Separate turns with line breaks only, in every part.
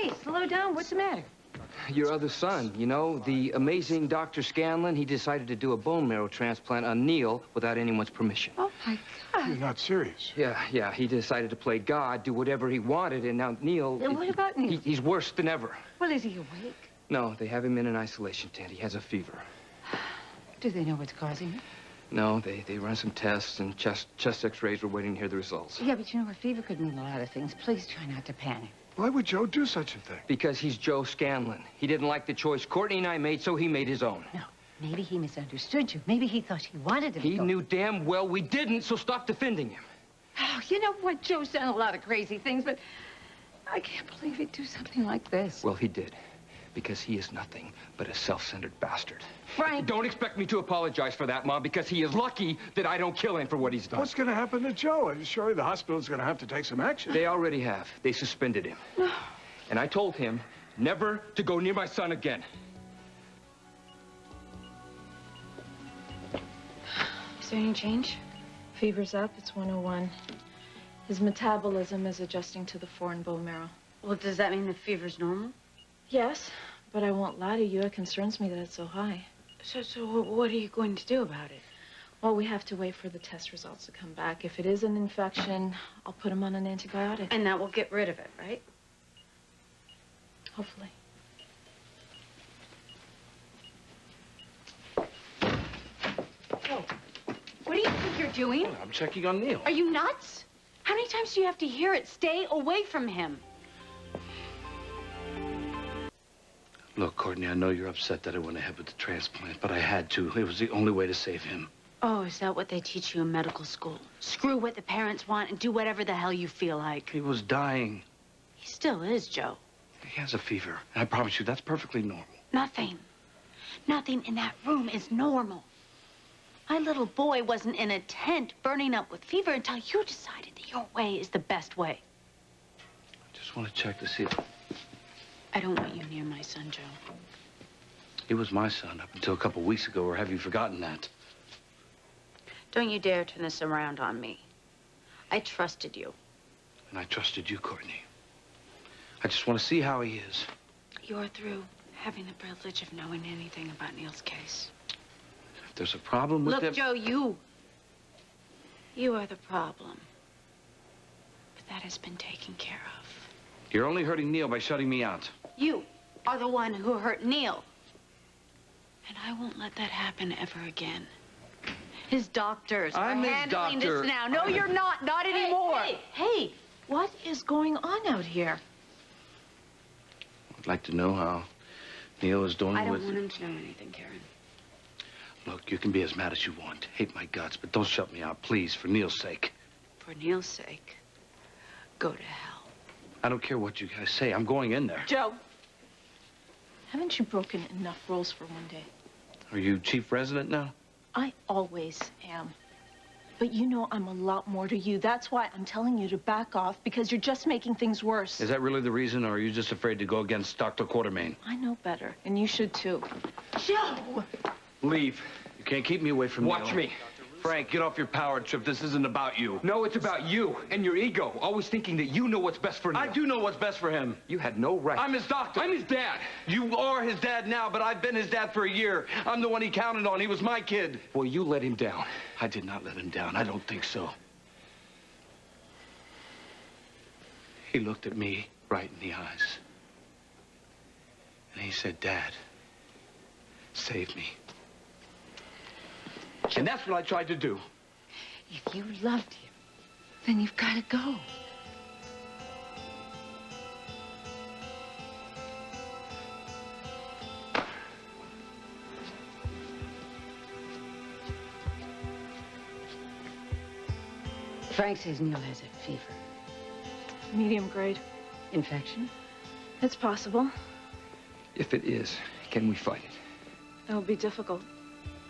Hey, slow down. What's the matter?
Your other son, you know, the amazing Dr. Scanlon, he decided to do a bone marrow transplant on Neil without anyone's permission.
Oh, my God.
You're not serious.
Yeah, he decided to play God, do whatever he wanted, and now Neil...
What about Neil?
He's worse than ever.
Well, is he awake?
No, they have him in an isolation tent. He has a fever.
Do they know what's causing it?
No, they run some tests, and chest x-rays. We're waiting to hear the results.
Yeah, but you know, a fever could mean a lot of things. Please try not to panic.
Why would Joe do such a thing?
Because he's Joe Scanlon. He didn't like the choice Courtney and I made, so he made his own.
No, maybe he misunderstood you. Maybe he thought he wanted to
He knew damn well we didn't, so stop defending him.
Oh, you know what? Joe's done a lot of crazy things, but I can't believe he'd do something like this.
Well, he did. Because he is nothing but a self-centered bastard.
Frank!
Don't expect me to apologize for that, Mom, because he is lucky that I don't kill him for what he's done.
What's going to happen to Joe? Surely the hospital's going to have to take some action.
They already have. They suspended him.
No.
And I told him never to go near my son again.
Is there any change? Fever's up, it's 101. His metabolism is adjusting to the foreign bone marrow.
Well, does that mean the fever's normal?
Yes, but I won't lie to you, it concerns me that it's so high.
So what are you going to do about it?
Well, we have to wait for the test results to come back. If it is an infection, I'll put him on an antibiotic.
And that will get rid of it, right?
Hopefully.
Joe, what do you think you're doing?
I'm checking on Neil.
Are you nuts? How many times do you have to hear it? Stay away from him.
Look, Courtney, I know you're upset that I went ahead with the transplant, but I had to. It was the only way to save him.
Oh, is that what they teach you in medical school? Screw what the parents want and do whatever the hell you feel like.
He was dying.
He still is, Joe.
He has a fever, and I promise you, that's perfectly normal.
Nothing in that room is normal. My little boy wasn't in a tent burning up with fever until you decided that your way is the best way.
I just want to check to see if...
I don't want you near my son, Joe.
He was my son up until a couple weeks ago, or have you forgotten that?
Don't you dare turn this around on me. I trusted you.
And I trusted you, Courtney. I just want to see how he is.
You're through having the privilege of knowing anything about Neil's case.
If there's a problem with him...
Look, Joe, you are the problem. But that has been taken care of.
You're only hurting Neil by shutting me out.
You are the one who hurt Neil. And I won't let that happen ever again. His doctors are handling this now. No, you're not. Not anymore.
Hey, what is going on out here?
I'd like to know how Neil is doing with...
I don't want him to know anything, Karen.
Look, you can be as mad as you want. Hate my guts, but don't shut me out, please, for Neil's sake.
For Neil's sake, go to hell.
I don't care what you guys say. I'm going in there.
Joe, haven't you broken enough rules for one day?
Are you chief resident now?
I always am. But you know I'm a lot more to you. That's why I'm telling you to back off, because you're just making things worse.
Is that really the reason, or are you just afraid to go against Dr. Quartermain?
I know better, and you should too. Joe!
Leave.
You can't keep me away from Neil.
Watch me.
Frank, get off your power trip. This isn't about you.
No, it's about you and your ego, always thinking that you know what's best for Neil.
I do know what's best for him.
You had no right.
I'm his doctor.
I'm his dad.
You are his dad now, but I've been his dad for a year. I'm the one he counted on. He was my kid.
Well, you let him down.
I did not let him down. I don't think so. He looked at me right in the eyes. And he said, Dad, save me. And that's what I tried to do.
If you loved him, then you've got to go. Frank says Neil has a fever.
Medium grade.
Infection?
It's possible.
If it is, can we fight it?
It'll be difficult.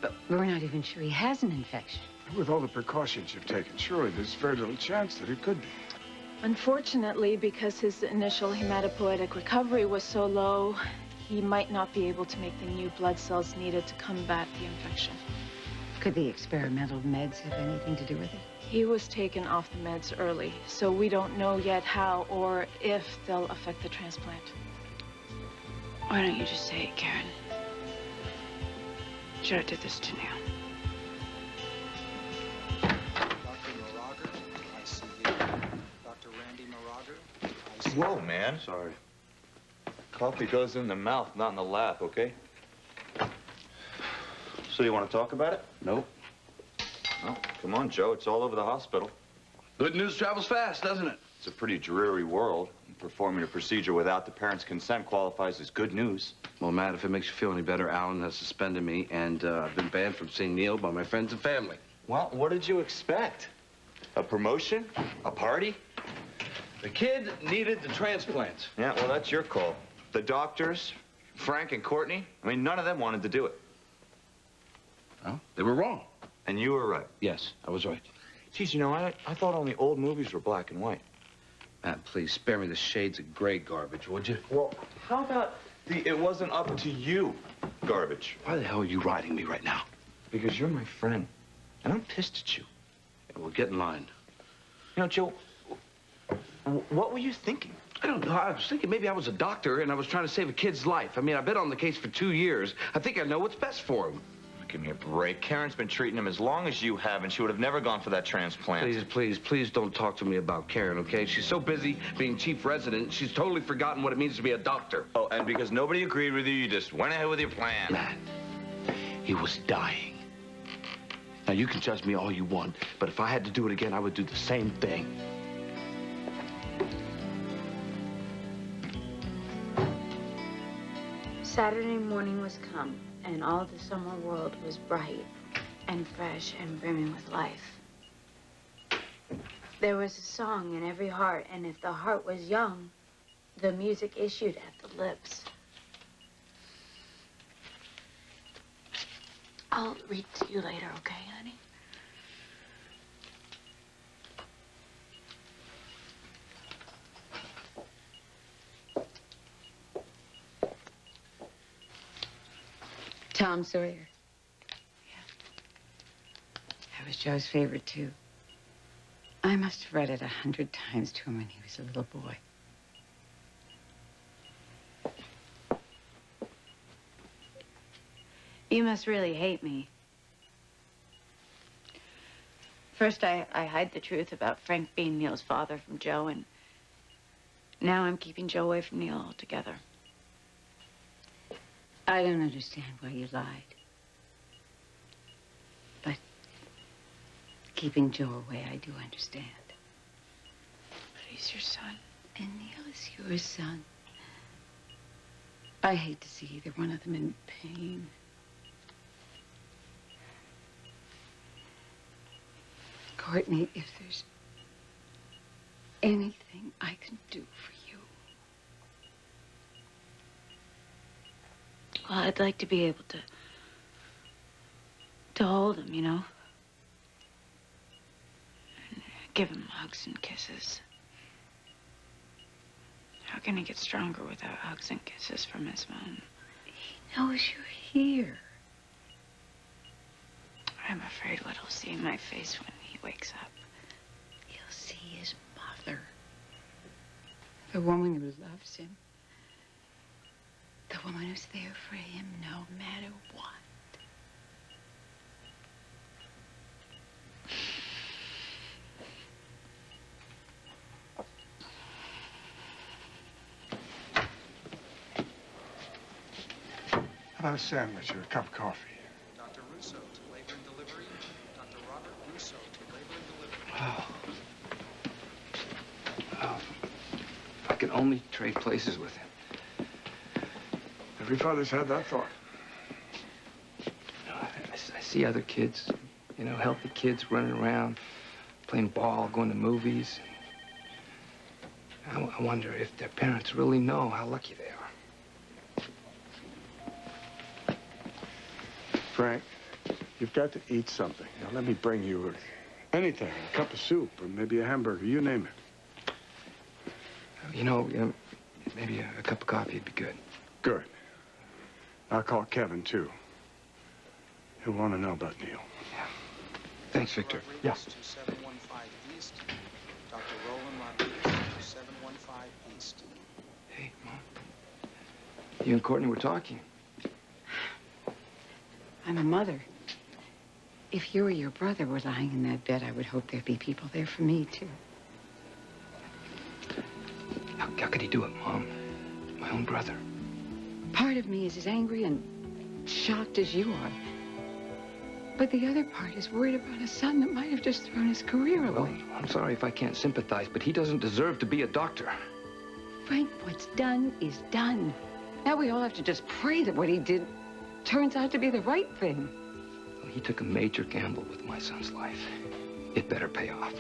But we're not even sure he has an infection.
With all the precautions you've taken, surely there's very little chance that it could be.
Unfortunately, because his initial hematopoietic recovery was so low, he might not be able to make the new blood cells needed to combat the infection.
Could the experimental meds have anything to do with it?
He was taken off the meds early, so we don't know yet how or if they'll affect the transplant.
Why don't you just say it, Karen? Should have did this to Neil.
Dr. Moraga, I see you. Dr. Randy Moraga, I see you.
Whoa, man.
Sorry.
Coffee goes in the mouth, not in the lap, okay? So you want to talk about it?
Nope.
No. Come on, Joe. It's all over the hospital.
Good news travels fast, doesn't it?
It's a pretty dreary world. Performing a procedure without the parents' consent qualifies as good news.
Well, Matt, if it makes you feel any better, Alan has suspended me, and I've been banned from seeing Neil by my friends and family.
Well, what did you expect? A promotion? A party?
The kid needed the transplant.
Yeah, well, that's your call. The doctors, Frank and Courtney, I mean, none of them wanted to do it.
Well, they were wrong.
And you were right.
Yes, I was right.
Geez, you know, I thought only old movies were black and white.
Matt, please spare me the shades of gray garbage, would you?
Well, how about the it wasn't up to you garbage?
Why the hell are you riding me right now?
Because you're my friend, and I'm pissed at you.
Yeah, well, get in line.
You know, Joe, what were you thinking?
I don't know. I was thinking maybe I was a doctor and I was trying to save a kid's life. I mean, I've been on the case for 2 years. I think I know what's best for him.
Give me a break. Karen's been treating him as long as you have, and she would have never gone for that transplant.
Please don't talk to me about Karen, okay? She's so busy being chief resident, she's totally forgotten what it means to be a doctor.
Oh, and because nobody agreed with you, you just went ahead with your plan.
Matt, he was dying. Now, you can judge me all you want, but if I had to do it again, I would do the same thing.
Saturday morning was come, and all the summer world was bright and fresh and brimming with life. There was a song in every heart, and if the heart was young, the music issued at the lips. I'll read to you later, okay, honey?
Tom Sawyer. Yeah. That was Joe's favorite, too. I must have read it 100 times to him when he was a little boy.
You must really hate me. First, I hide the truth about Frank being Neil's father from Joe, and now I'm keeping Joe away from Neil altogether.
I don't understand why you lied. But keeping Joe away, I do understand.
But he's your son.
And Neil is your son. I hate to see either one of them in pain. Courtney, if there's anything I can do for you.
Well, I'd like to be able to hold him, you know? And give him hugs and kisses. How can he get stronger without hugs and kisses from his mom?
He knows you're here.
I'm afraid what he'll see in my face when he wakes up.
He'll see his mother. The woman who loves him. The woman who's there for him no matter what.
How about a sandwich or a cup of coffee?
Dr. Russo to labor and delivery. Dr. Robert Russo to labor and delivery.
Oh, if I could only trade places with him.
Every father's had that thought.
I see other kids, you know, healthy kids running around, playing ball, going to movies. I wonder if their parents really know how lucky they are.
Frank, you've got to eat something. Now, let me bring you anything, a cup of soup, or maybe a hamburger, you name it.
You know, maybe a cup of coffee would be good.
Good. I'll call Kevin, too. He'll want to know about Neil.
Yeah. Thanks, Victor.
Yeah. 2715 East. Dr. Roland Rodriguez, 2715 East.
Hey, Mom. You and Courtney were talking.
I'm a mother. If you or your brother were lying in that bed, I would hope there'd be people there for me, too.
How could he do it, Mom? My own brother.
Part of me is as angry and shocked as you are. But the other part is worried about a son that might have just thrown his career away.
Well, I'm sorry if I can't sympathize, but he doesn't deserve to be a doctor.
Frank, what's done is done. Now we all have to just pray that what he did turns out to be the right thing.
Well, he took a major gamble with my son's life. It better pay off.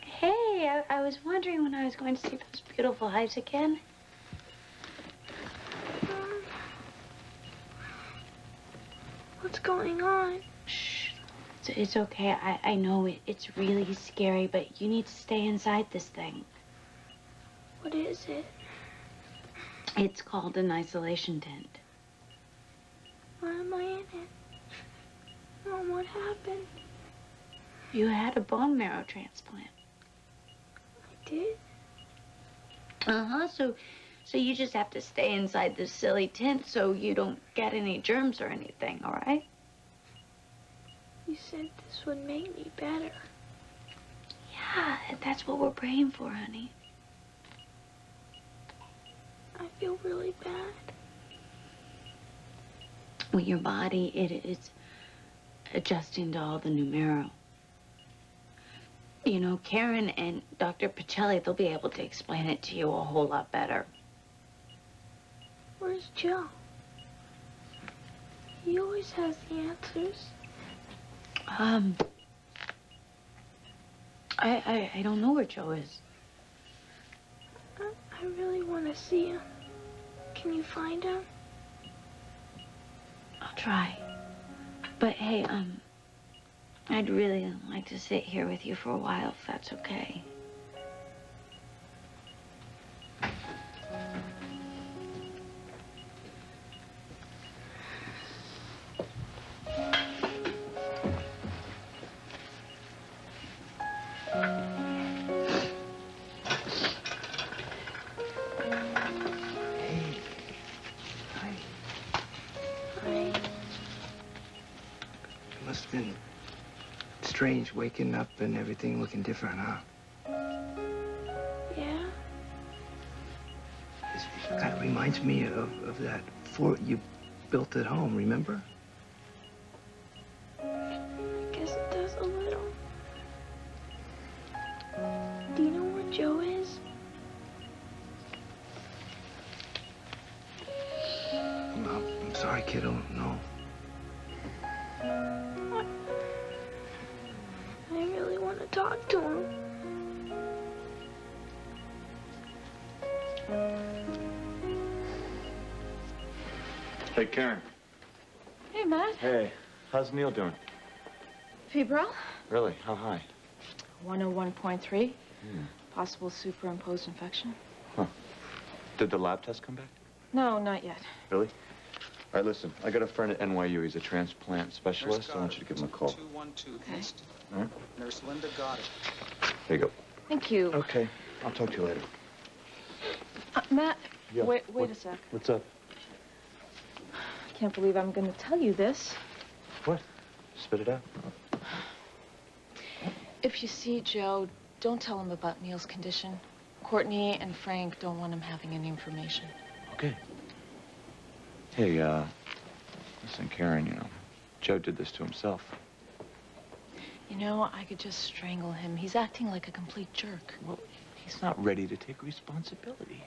Hey, I was wondering when I was going to see those beautiful eyes again.
What's going on?
Shh. It's okay. I know it's really scary, but you need to stay inside this thing.
What is it?
It's called an isolation tent.
Why am I in it? Mom, what happened?
You had a bone marrow transplant.
I did?
Uh-huh. So you just have to stay inside this silly tent so you don't get any germs or anything, all right?
You said this would make me better.
Yeah, that's what we're praying for, honey.
I feel really bad.
Well, your body, it's adjusting to all the new marrow. You know, Karen and Dr. Pacelli, they'll be able to explain it to you a whole lot better.
Where's Joe? He always has the answers.
I don't know where Joe is.
I really want to see him. Can you find him?
I'll try. But hey, I'd really like to sit here with you for a while, if that's okay.
Must have been strange waking up and everything looking different, huh?
Yeah?
It kind of reminds me of that fort you built at home, remember?
I guess it does a little. Do you know where Joe is?
I'm sorry, kiddo, no.
I really want to talk to him.
Hey, Karen.
Hey, Matt.
Hey, how's Neil doing?
Febrile?
Really? How high?
101.3. Possible superimposed infection.
Huh. Did the lab test come back?
No, not yet.
Really? All right, listen. I got a friend at NYU. He's a transplant specialist. I want you to give him a call.
212
Okay.
East.
All right?
Nurse Linda Goddard.
There you go.
Thank you.
Okay. I'll talk to you later.
Matt,
Yeah.
wait
What?
a sec.
What's up?
I can't believe I'm going to tell you this.
What? Spit it out.
If you see Joe, don't tell him about Neil's condition. Courtney and Frank don't want him having any information.
Okay. Hey, listen, Karen, you know, Joe did this to himself.
You know, I could just strangle him. He's acting like a complete jerk.
Well, he's not ready to take responsibility.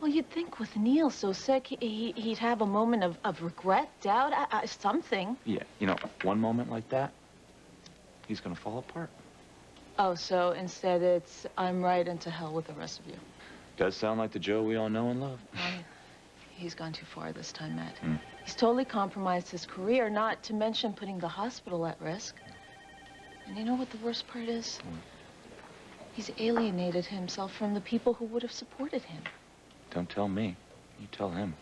Well, you'd think with Neil so sick, he'd have a moment of regret, doubt, something.
Yeah, you know, one moment like that, he's gonna fall apart.
Oh, so instead it's, I'm right and to hell with the rest of you.
Does sound like the Joe we all know and love.
He's gone too far this time, Matt.
Hmm.
He's totally compromised his career, not to mention putting the hospital at risk. And you know what the worst part is? He's alienated himself from the people who would have supported him.
Don't tell me. You tell him.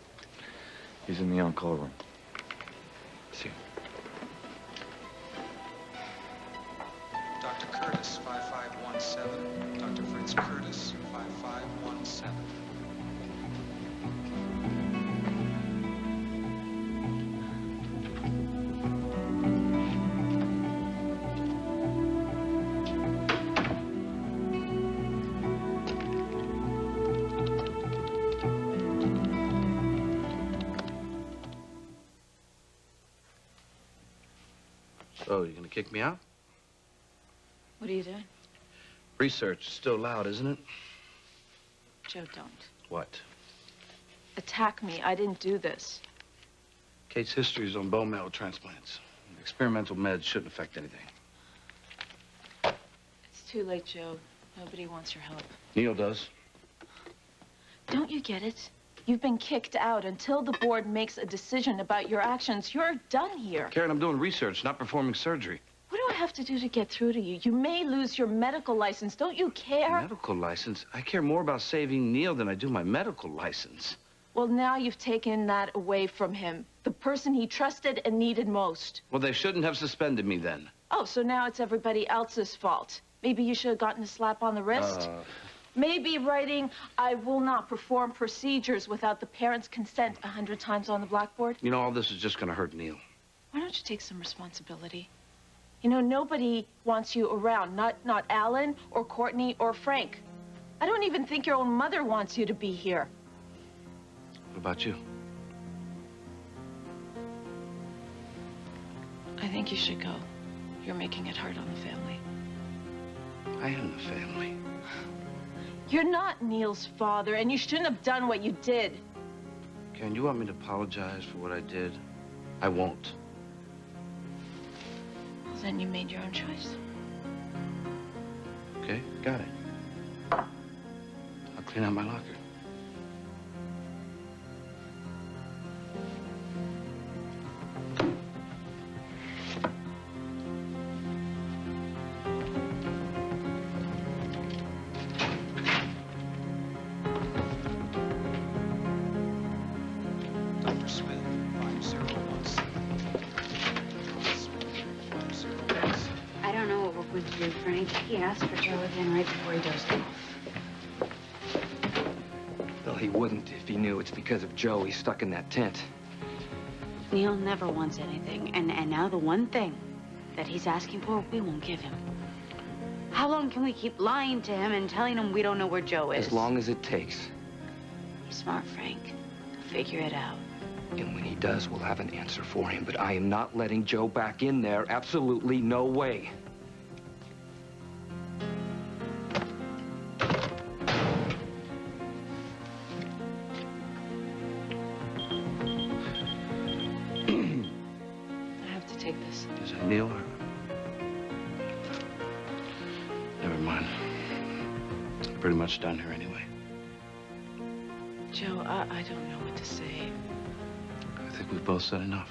He's in the on-call room. See you.
Dr. Curtis, 5517. Dr. Fritz Curtis, 5517.
So, you gonna kick me out?
What are you doing?
Research is still loud, isn't it?
Joe, don't.
What?
Attack me. I didn't do this.
Kate's history is on bone marrow transplants. Experimental meds shouldn't affect anything.
It's too late, Joe. Nobody wants your help.
Neil does.
Don't you get it? You've been kicked out. Until the board makes a decision about your actions, you're done here.
Karen, I'm doing research, not performing surgery.
What do I have to do to get through to you? You may lose your medical license. Don't you care?
Medical license? I care more about saving Neil than I do my medical license.
Well, now you've taken that away from him. The person he trusted and needed most.
Well, they shouldn't have suspended me then.
Oh, so now it's everybody else's fault. Maybe you should have gotten a slap on the wrist? Maybe writing, "I will not perform procedures without the parents' consent" 100 times on the blackboard?
You know, all this is just gonna hurt Neil.
Why don't you take some responsibility? You know, nobody wants you around. Not Alan or Courtney or Frank. I don't even think your own mother wants you to be here.
What about you?
I think you should go. You're making it hard on the family.
I am the family.
You're not Neil's father, and you shouldn't have done what you did.
Karen, you want me to apologize for what I did? I won't.
Well, then you made your own choice.
Okay, got it. I'll clean out my locker.
Dr. Smith, 5017.
I don't know what we're going to do, Frank. He asked for Joe again right before he dozed off.
Well, he wouldn't if he knew it's because of Joe he's stuck in that tent.
Neil never wants anything, and now the one thing that he's asking for, we won't give him. How long can we keep lying to him and telling him we don't know where Joe is?
As long as it takes.
He's smart, Frank. He'll figure it out.
And when he does, we'll have an answer for him. But I am not letting Joe back in there. Absolutely no way.
I have to take this.
Is that Neil or... Never mind. I'm pretty much done here anyway.
Joe, I don't know what to say.
I think we've both said enough.